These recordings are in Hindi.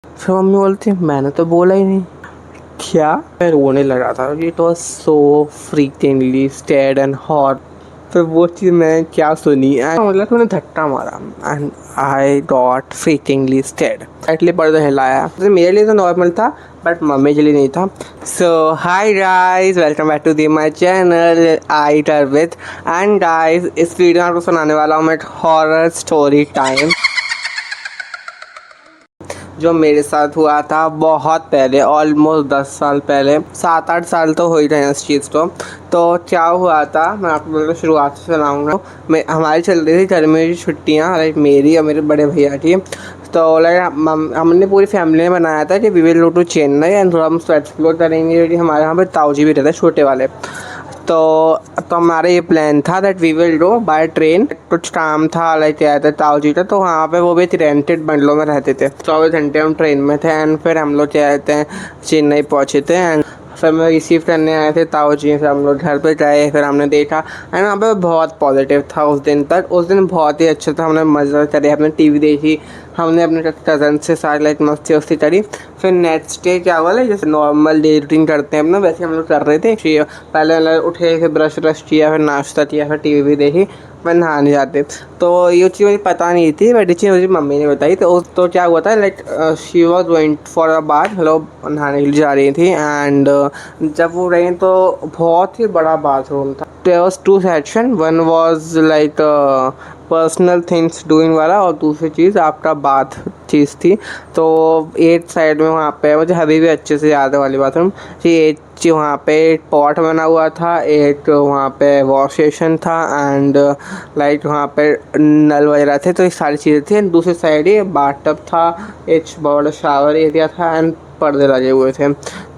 फिर मम्मी बोलती मैंने तो बोला ही नहीं। क्या? मैं रोने लगा था। It was so freakingly scared and hot. फिर वो चीज़ मैं क्या सुनी एंड मतलब तूने धक्का मारा एंड आई गॉट फ्रीकिंगली स्कैर्ड। एटली पर्दा हिलाया तो मेरे लिए तो नॉर्मल था बट मम्मी के लिए नहीं था। So hi guys, welcome back to the my channel आई टर विद। एंड गाइस, इस वीडियो में आपको सुनाने वाला हूँ मैं एक हॉरर स्टोरी टाइम जो मेरे साथ हुआ था बहुत पहले, ऑलमोस्ट 10 साल पहले, 7-8 साल तो हो ही रहे हैं इस चीज़ को। तो क्या हुआ था मैं आपको बिल्कुल शुरुआत से सुनाऊँगा। मैं हमारी चल रही थी गर्मियों की छुट्टियाँ, लाइक मेरी और मेरे बड़े भैया की। तो लाइक हमने पूरी फैमिली ने बनाया था कि we will go to Chennai and थोड़ा हम एक्सप्लोर करेंगे क्योंकि हमारे यहाँ पे ताऊ जी भी रहते हैं छोटे वाले। तो हमारा ये प्लान था that we will go by train. कुछ काम था लाइक क्या था ताऊ जी का, तो वहाँ पे वो भी रेंटेड बंगलों में रहते थे। 24 घंटे हम ट्रेन में थे एंड फिर हम लोग क्या कहते हैं चेन्नई पहुँचे थे एंड फिर मैं रिसीव करने आए थे ताऊ जी। फिर हम लोग घर पे गए, फिर हमने देखा एंड वहाँ पे बहुत पॉजिटिव था उस दिन तक। उस दिन बहुत ही अच्छा था, हमने मज़ा करे, हमने टीवी देखी, हमने अपने कज़न से साथ लाइक मस्ती वस्ती करी। फिर नेक्स्ट डे क्या हुआ जैसे नॉर्मल डे रूटीन करते हैं अपना, वैसे हम लोग कर रहे थे। पहले उठे, फिर ब्रश व्रश किया, फिर नाश्ता किया, फिर टीवी भी देखी, फिर नहाने जाते। तो ये चीज़ मुझे पता नहीं थी बट ये चीज़ मुझे मम्मी ने बताई। तो क्या हुआ था like she was going for a bath, मतलब नहाने के लिए जा रही थी एंड जब वो रही तो बहुत ही बड़ा बाथरूम था। There was two section, one was like personal things doing वाला और दूसरी चीज़ आपका बाथ चीज़ थी। तो एक साइड में वहाँ पे मुझे अभी भी अच्छे से याद है वाली बाथरूम कि एक वहाँ पे एक पॉट बना हुआ था, एक वहाँ पे वॉश बेसिन था एंड लाइक वहाँ पे नल वगैरह थे। तो ये सारी चीज़ें थी एंड दूसरी साइड ये बाथटब था, एक बड़ा शावर एरिया था एंड पर्दे लगे हुए थे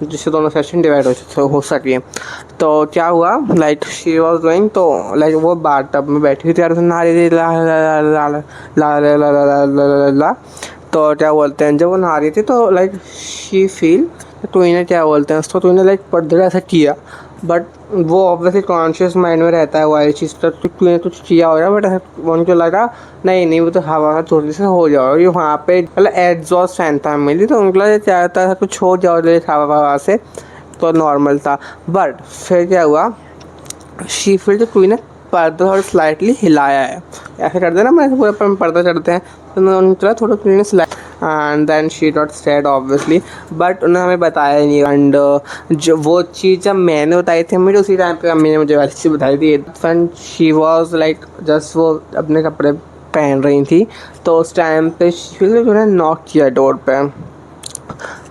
जिससे दोनों सेक्शन डिवाइड हो सके। तो क्या हुआ लाइक शी वॉज गोइंग, तो लाइक वो बाथटब में बैठी हुई थी और नहा रही थी ला ला ला ला ला ला ला ला ला ला ला ला। तो क्या बोलते हैं जब वो नहा रही थी तो लाइक शी फील, तो इन्हें क्या बोलते हैं उसको, तो इन्हें लाइक पर्दे ऐसा किया बट वो ऑब्वियसली कॉन्शियस माइंड में रहता है वो वाली चीज़ तक, तो तूने कुछ किया हो रहा है बट उनको लगा नहीं नहीं वो तो हवा में थोड़ी से हो जाओ। ये वहाँ पे मतलब एग्जॉस्ट फैन था मिली, तो उनको लगा चाहता था कुछ हो जाओ हवा से, तो नॉर्मल था। बट फिर क्या हुआ शी फील तो कोई ने पर्दा थोड़ा स्लाइटली हिलाया है, ऐसे करते ना, मैं पूरा पर्दा चढ़ते हैं तो उन्होंने चला थोड़ा clean slide and then she dot stayed obviously, but उन्होंने हमें बताया नहीं। एंड जो वो चीज़ जब मैंने बताई थी मुझे उसी टाइम पे अम्मी ने मुझे वाली चीज़ बताई थी। And she was like just वो अपने कपड़े पहन रही थी, तो उस टाइम पे उन्होंने नॉक किया डोर पे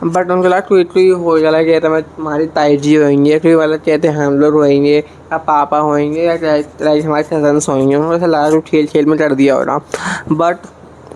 बट उनको लगा कोई हो गया कहते मैं तुम्हारी ताई जी होंगे, कोई वाला कहते हम लोग होएंगे या पापा होएंगे या लाइक हमारे कजन्स होएंगे। उनको ऐसा लगा कि खेल खेल में कर दिया होगा बट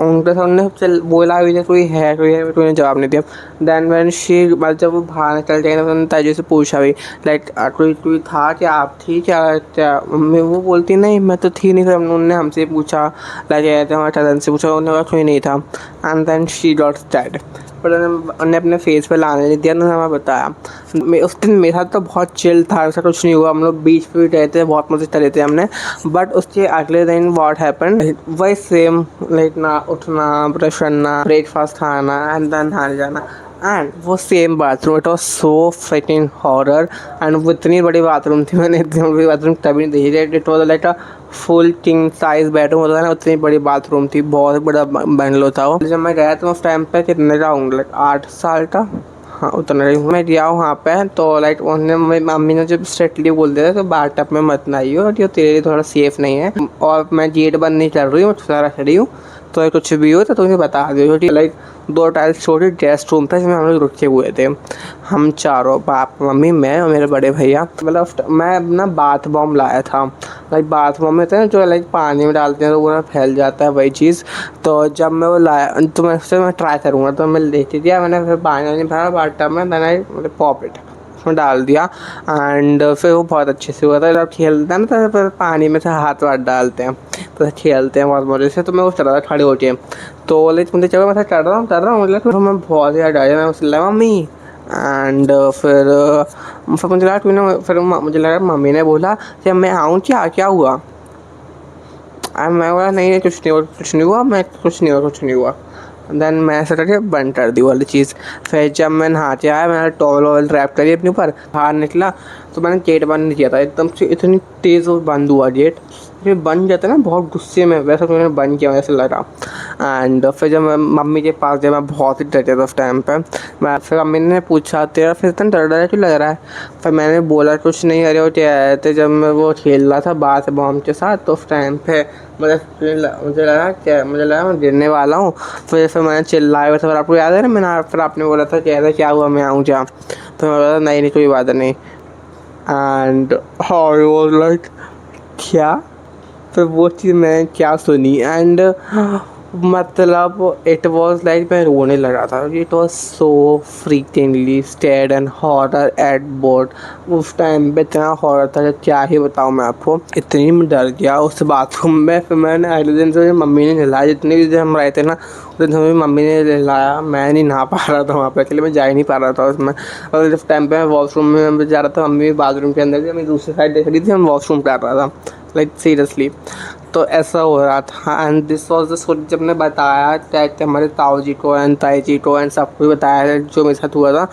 उनके सामने चल बोला भी कोई है कोई ने जवाब नहीं दिया। दैन वैन शी मतलब जब वो बाहर निकल गए तो उन्होंने ताई से पूछा भी लाइक कोई था क्या, आप थी क्या मम्मी, वो बोलती नहीं मैं तो थी नहीं। फिर उन्होंने हमसे पूछा लाइक हमारे कजन से पूछा, उन्होंने कहा कोई नहीं था and then she got stayed. पर उन्होंने अपने फेस पे लाने नहीं दिया, उन्होंने हमें बताया। उस दिन मेरे साथ तो बहुत चिल था, ऐसा कुछ नहीं हुआ, हम लोग बीच पे भी गए थे, बहुत मज़े करे थे हमने। बट उसके अगले दिन व्हाट हैपेंड वही सेम, लाइक ना उठना, ब्रश करना, ब्रेकफास्ट खाना एंड देन नहाने जाना एंड वो same bathroom. It was so fricking horror and वो इतनी बड़ी बाथरूम थी, मैंने इतनी बड़ी बाथरूम कभी नहीं देखी। It was like a full king size bedroom होता है ना, उतनी बड़ी बाथरूम थी, बहुत बड़ा बंगलो था वो। जब मैं गया तो उस टाइम पे कितने का होंगे लाइक 8 साल का, हाँ उतना ही मैं गया वहाँ पे। तो लाइक उन्होंने मेरी मम्मी ने जब स्ट्रिक्टली बोल दिया तो बाथटब में मत नहाइयो, जो तेरे लिए थोड़ा सेफ नहीं है और मैं गेट बंद नहीं कर रही हूँ, सारा खड़ी हूँ, तो कुछ भी हो तो तुम्हें बता दो। क्योंकि लाइक 2 टाइल्स छोटे गेस्ट रूम था जिसमें हम लोग रुके हुए थे, हम चारों, बाप मम्मी मैं और मेरे बड़े भैया। मतलब मैं अपना बाथ बॉम्ब लाया था, लाइक बाथ बॉम्ब में था जो लाइक पानी में डालते हैं तो पूरा फैल जाता है वही चीज़। तो जब मैं वो लाया तो मैं ट्राई करूँगा, तो मैं लेके दिया, मैंने फिर पानी नहीं भरा बाथटब में, मैंने मतलब पॉप इट उसमें डाल दिया एंड फिर वो बहुत अच्छे से हुआ था। जब खेलता है ना तो फिर पानी में से हाथ वाथ डालते हैं तो खेलते हैं बहुत मज़े से। तो मैं वो चला था खड़े होके, तो लाइक मुझे चलो मैं कर रहा हूँ मतलब फिर मैं बहुत ज़्यादा डर, मैं उससे लगा मम्मी एंड फिर मुझे लगा फिर मुझे लगा मम्मी ने बोला कि मैं आऊँ क्या, क्या हुआ। मैं बोला नहीं कुछ नहीं हुआ, कुछ नहीं हुआ, मैं कुछ नहीं हुआ। देन मैं सोचा कि बंद कर दी वाली चीज़। फिर जब मैं नहा के आया, मैंने टॉवल वॉवल रैप करी अपने ऊपर, बाहर निकला तो मैंने गेट बंद नहीं किया था, एकदम से इतनी तेज़ वो बंद हुआ गेट। फिर बन जाता है ना बहुत गुस्से में, वैसा तो मैंने बंद किया वैसे लगा। एंड फिर जब मैं मम्मी के पास गया, मैं बहुत ही डर गया था उस टाइम पे। मैं फिर मम्मी ने पूछा तेरा फिर इतना डर डर क्यों लग रहा है? फिर मैंने बोला कुछ नहीं, अरे वो क्या आए थे जब मैं वो खेल रहा था बाहर से बॉम्ब के साथ, तो उस टाइम पे मुझे लगा मैं गिरने वाला हूँ। फिर मैंने चिल्लाया वैसे, फिर आपको याद है ना, फिर आपने बोला था क्या था, क्या हुआ, मैं आऊँ क्या? तो मैं बोला नहीं नहीं कोई बात नहीं। एंड आई वाज लाइक क्या? फिर वो चीज़ मैंने क्या सुनी, एंड मतलब इट वॉज लाइक मैं रोने लगा था। It was so freakingly scared and horror at board. उस टाइम पे इतना हॉरर था कि क्या ही बताऊँ मैं आपको, इतनी मैं डर गया उस बाथरूम में। फिर मैंने अगले दिन से मम्मी ने नहलाया, जितने भी दिन हम रहे थे ना उस दिन हमें मम्मी ने नहलाया। मैं नहीं नहा पा रहा था वहाँ पे, अकेले मैं जा ही नहीं पा रहा था उसमें। और जिस टाइम पे मैं वॉशरूम में जा रहा था, मम्मी भी बाथरूम के अंदर थी, मैं दूसरी साइड देख रही थी, मैं वॉशरूम कर रहा था, लाइक सीरियसली। तो ऐसा हो रहा था। And this was the story जब ने बताया कि हमारे ताऊ जी को एंड ताई जी को एंड सबको बताया जो मेरे साथ हुआ था।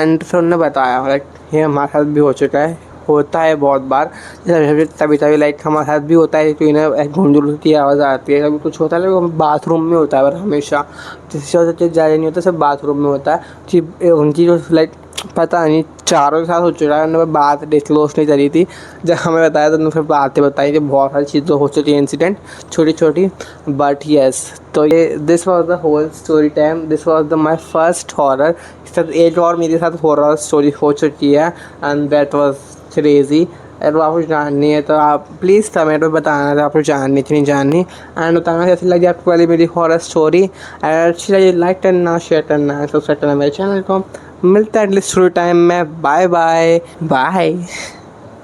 एंड फिर उन्होंने बताया लाइक ये हमारे साथ भी हो चुका है, होता है बहुत बार। तभी तभी लाइक हमारे साथ भी होता है कि ना घुंडुल की आवाज़ आती है, कभी कुछ होता है, लेकिन बाथरूम में होता है पर हमेशा। जिससे ज़्यादा नहीं होता, सिर्फ बाथरूम में होता है कि उनकी जो लाइक पता नहीं चारों के साथ हो चुका है। उन्होंने बात डिस्क्लोज नहीं करी थी, जब हमें बताया तो उन्होंने फिर बातें बताई कि बहुत सारी चीज़ें हो चुकी हैं, इंसिडेंट छोटी छोटी, बट येस। तो ये this was the whole story time, this was the my first horror. एक और मेरे साथ हॉरर स्टोरी हो चुकी है एंड दैट वॉज क्रेजी। अगर आपको जाननी है तो आप प्लीज़ कमेंट में बताना था आपको जाननी थी नहीं जाननी, एंड बताना कैसी लगी आपको वाली मेरी हॉरर स्टोरी। अगर अच्छी लगी लाइक करना, शेयर करना, सब्सक्राइब करना मेरे चैनल को। मिलता है अगले स्टोरी टाइम में। Bye bye bye.